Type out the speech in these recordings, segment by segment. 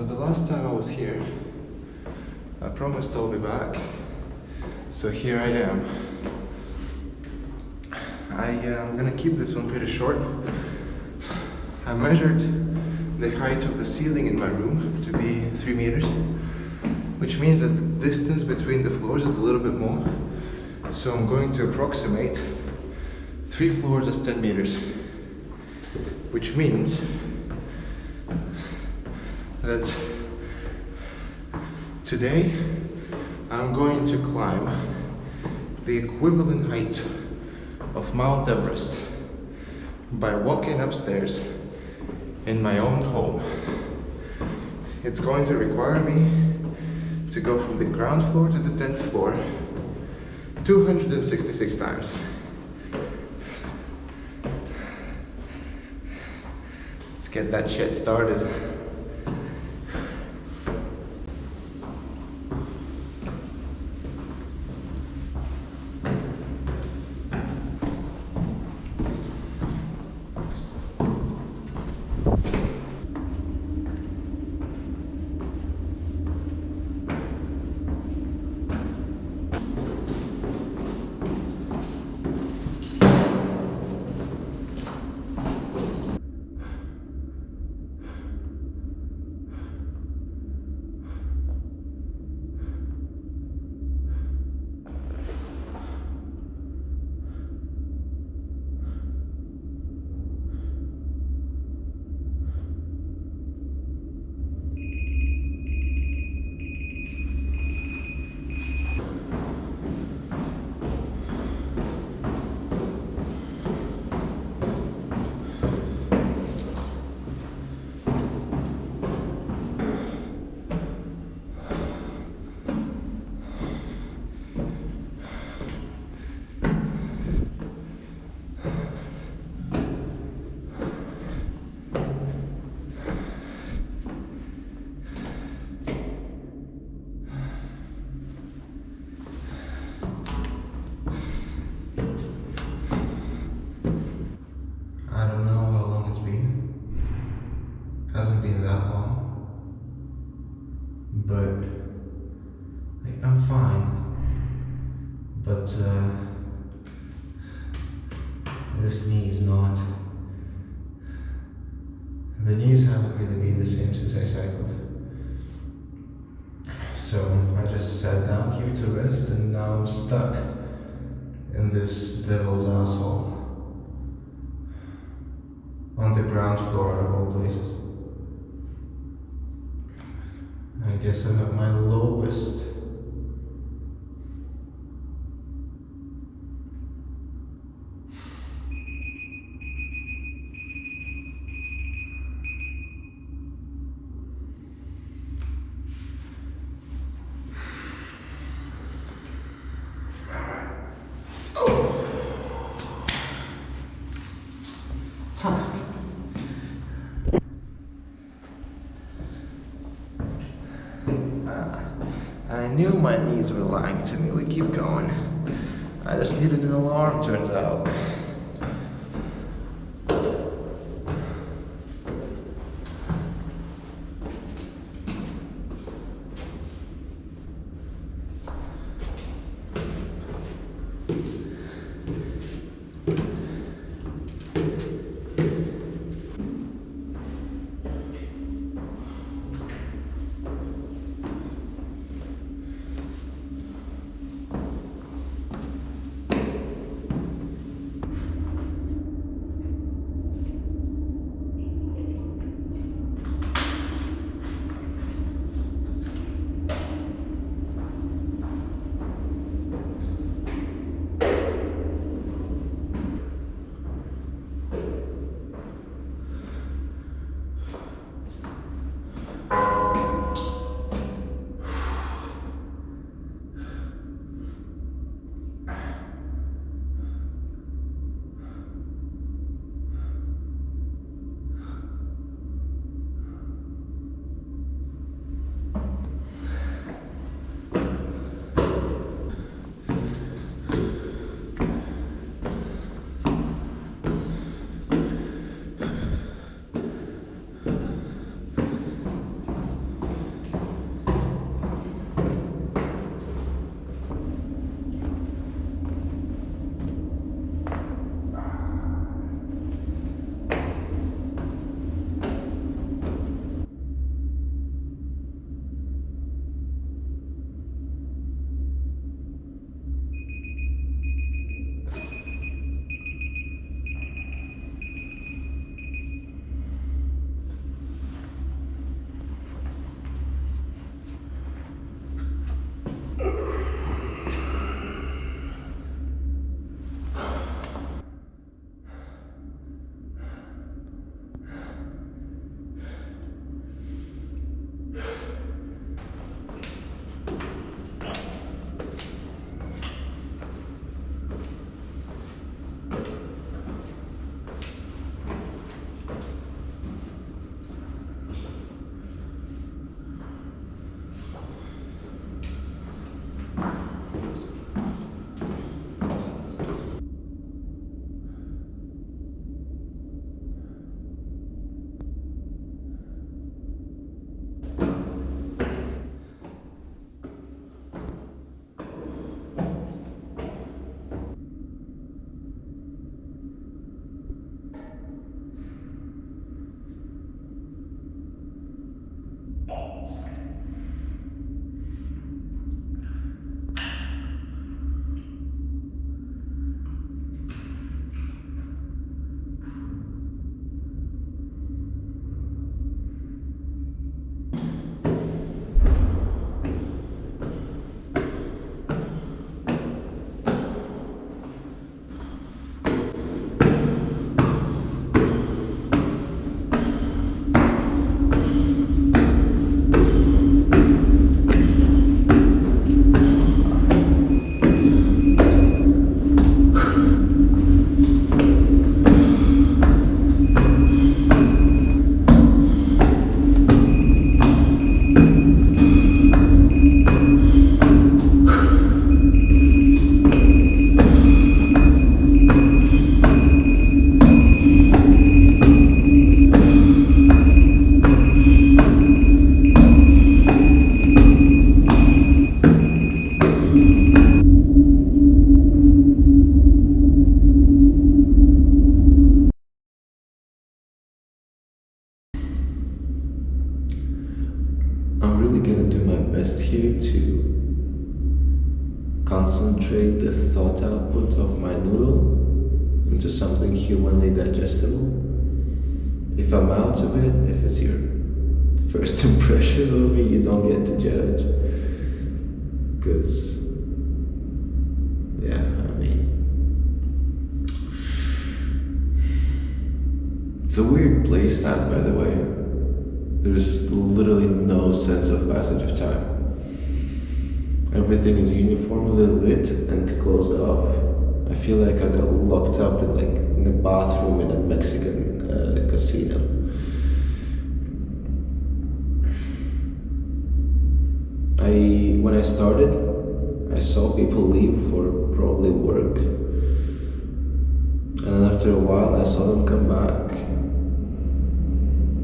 So the last time I was here, I promised I'll be back. So here I am. I'm gonna keep this one pretty short. I measured the height of the ceiling in my room to be 3 meters, which means that the distance between the floors is a little bit more. So I'm going to approximate 3 floors as 10 meters, which means that today I'm going to climb the equivalent height of Mount Everest by walking upstairs in my own home. It's going to require me to go from the ground floor to the 10th floor 266 times. Let's get that shit started. But I'm fine. But this knee is not. The knees haven't really been the same since I cycled. So I just sat down here to rest, and now I'm stuck in this devil's asshole on the ground floor of all places. I guess I'm at my lowest. I knew my knees were lying to me. We keep going. I just needed an alarm, turns out. you to concentrate the thought output of my noodle into something humanly digestible. If I'm out of it, if it's your first impression of me, you don't get to judge. Because, yeah, I mean, it's a weird place, that, by the way. There's literally no sense of passage of time. Everything is uniformly lit and closed off. I feel like I got locked up in a bathroom in a Mexican casino. When I started, I saw people leave for probably work, and then after a while I saw them come back,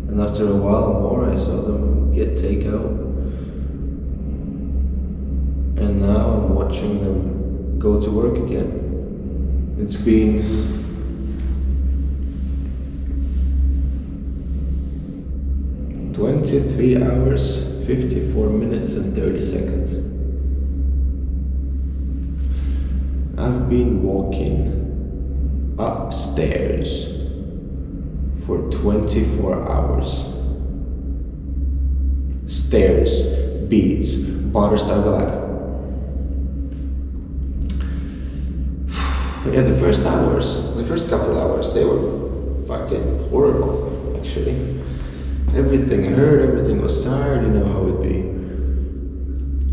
and after a while more I saw them get takeout, and now I'm watching them go to work again. It's been 23 hours, 54 minutes and 30 seconds. I've been walking upstairs for 24 hours. Stairs, beats, Batterstar Black. In the first couple hours, they were fucking horrible, actually. Everything hurt, everything was tired, you know how it be.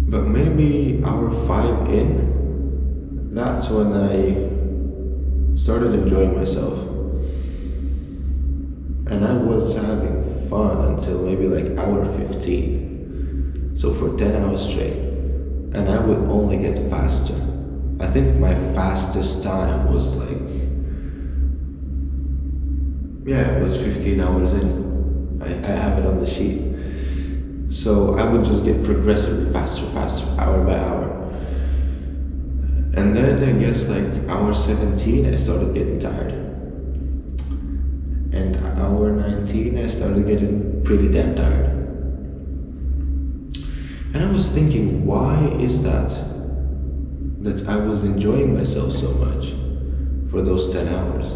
But maybe hour 5 in, that's when I started enjoying myself. And I was having fun until maybe like hour 15. So for 10 hours straight. And I would only get faster. I think my fastest time was like, it was 15 hours in. I have it on the sheet. So I would just get progressively faster, hour by hour. And then I guess like hour 17, I started getting tired. And hour 19, I started getting pretty damn tired. And I was thinking, why is that I was enjoying myself so much for those 10 hours?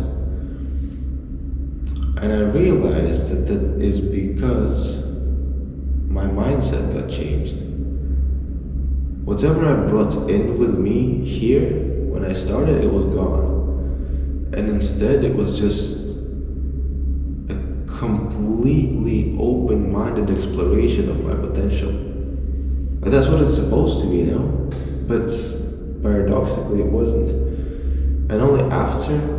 And I realized that is because my mindset got changed. Whatever I brought in with me here, when I started, it was gone. And instead, it was just a completely open-minded exploration of my potential. And that's what it's supposed to be, you know? But paradoxically, it wasn't. And only after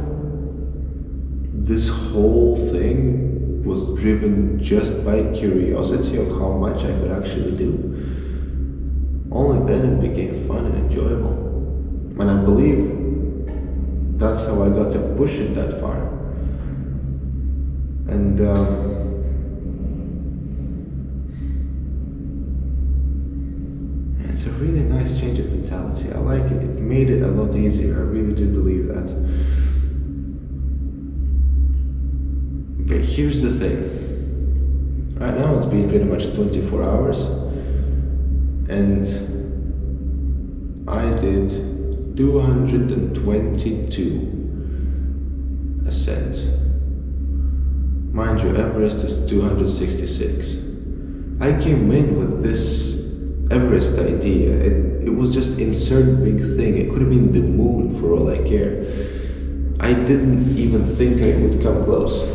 this whole thing was driven just by curiosity of how much I could actually do, only then it became fun and enjoyable. And I believe that's how I got to push it that far. And it's a really nice change of mentality. I like it. It made it a lot easier. I really do believe that. Okay, here's the thing. Right now it's been pretty much 24 hours and I did 222 ascents. Mind you, Everest is 266. I came in with this Everest idea. It was just insert big thing. It could have been the moon for all I care. I didn't even think I would come close.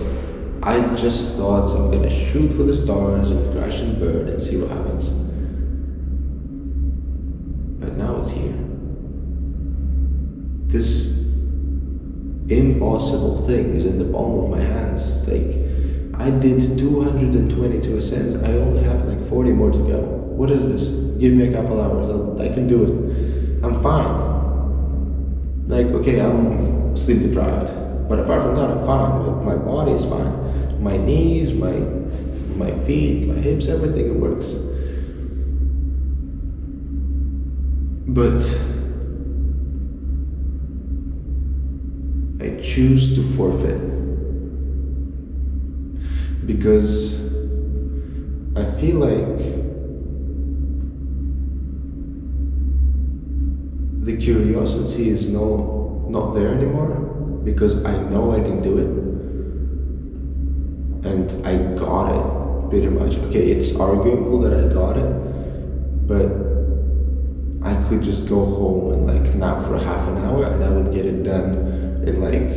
I just thought I'm gonna shoot for the stars and crash and burn and see what happens. But now it's here. This impossible thing is in the palm of my hands. Like, I did 222 ascents. I only have like 40 more to go. What is this? Give me a couple hours. I can do it. I'm fine. Like, okay, I'm sleep deprived. But apart from that, I'm fine. My body is fine. My knees, my feet, my hips, everything, it works. But I choose to forfeit. Because I feel like the curiosity is not there anymore because I know I can do it. And I got it pretty much. Okay, it's arguable that I got it, but I could just go home and like nap for half an hour and I would get it done in like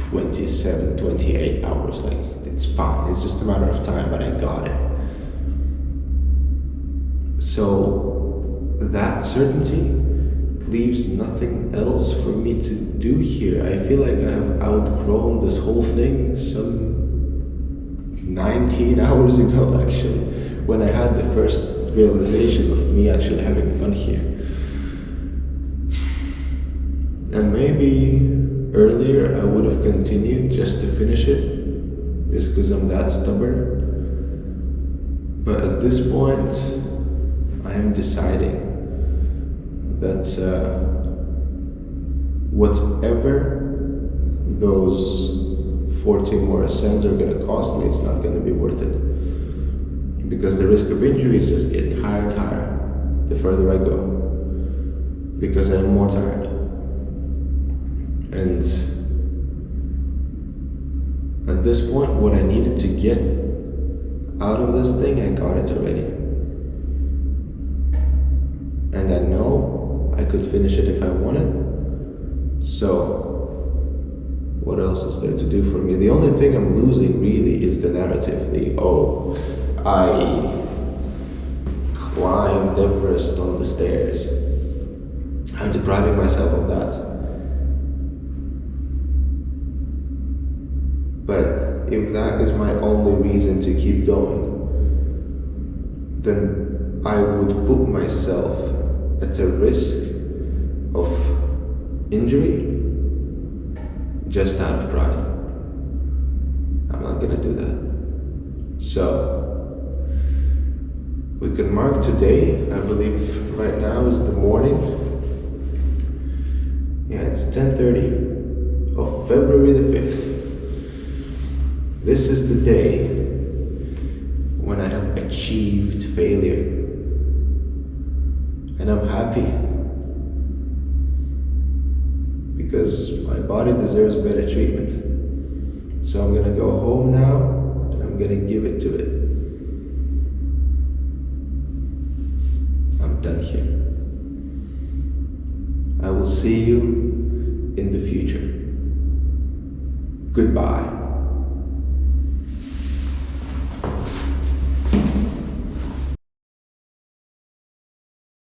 27, 28 hours. Like, it's fine, it's just a matter of time, but I got it. So that certainty leaves nothing else for me to do here. I feel like I have outgrown this whole thing some 19 hours ago, actually, when I had the first realization of me actually having fun here. And maybe earlier I would have continued just to finish it, just because I'm that stubborn. But at this point, I am deciding that whatever those 40 more ascents are gonna cost me, it's not gonna be worth it. Because the risk of injury is just getting higher and higher the further I go. Because I'm more tired. And at this point, what I needed to get out of this thing, I got it already. And I know I could finish it if I wanted. So, what else is there to do for me? The only thing I'm losing really is the narrative. I climbed Everest on the stairs. I'm depriving myself of that. But if that is my only reason to keep going, then I would put myself at a risk of injury just out of pride. I'm not gonna do that. So, we can mark today. I believe right now is the morning. Yeah, it's 10:30 of February the 5th. This is the day when I have achieved failure. And I'm happy. Because my body deserves better treatment. So I'm gonna go home now and I'm gonna give it to it. I'm done here. I will see you in the future. Goodbye.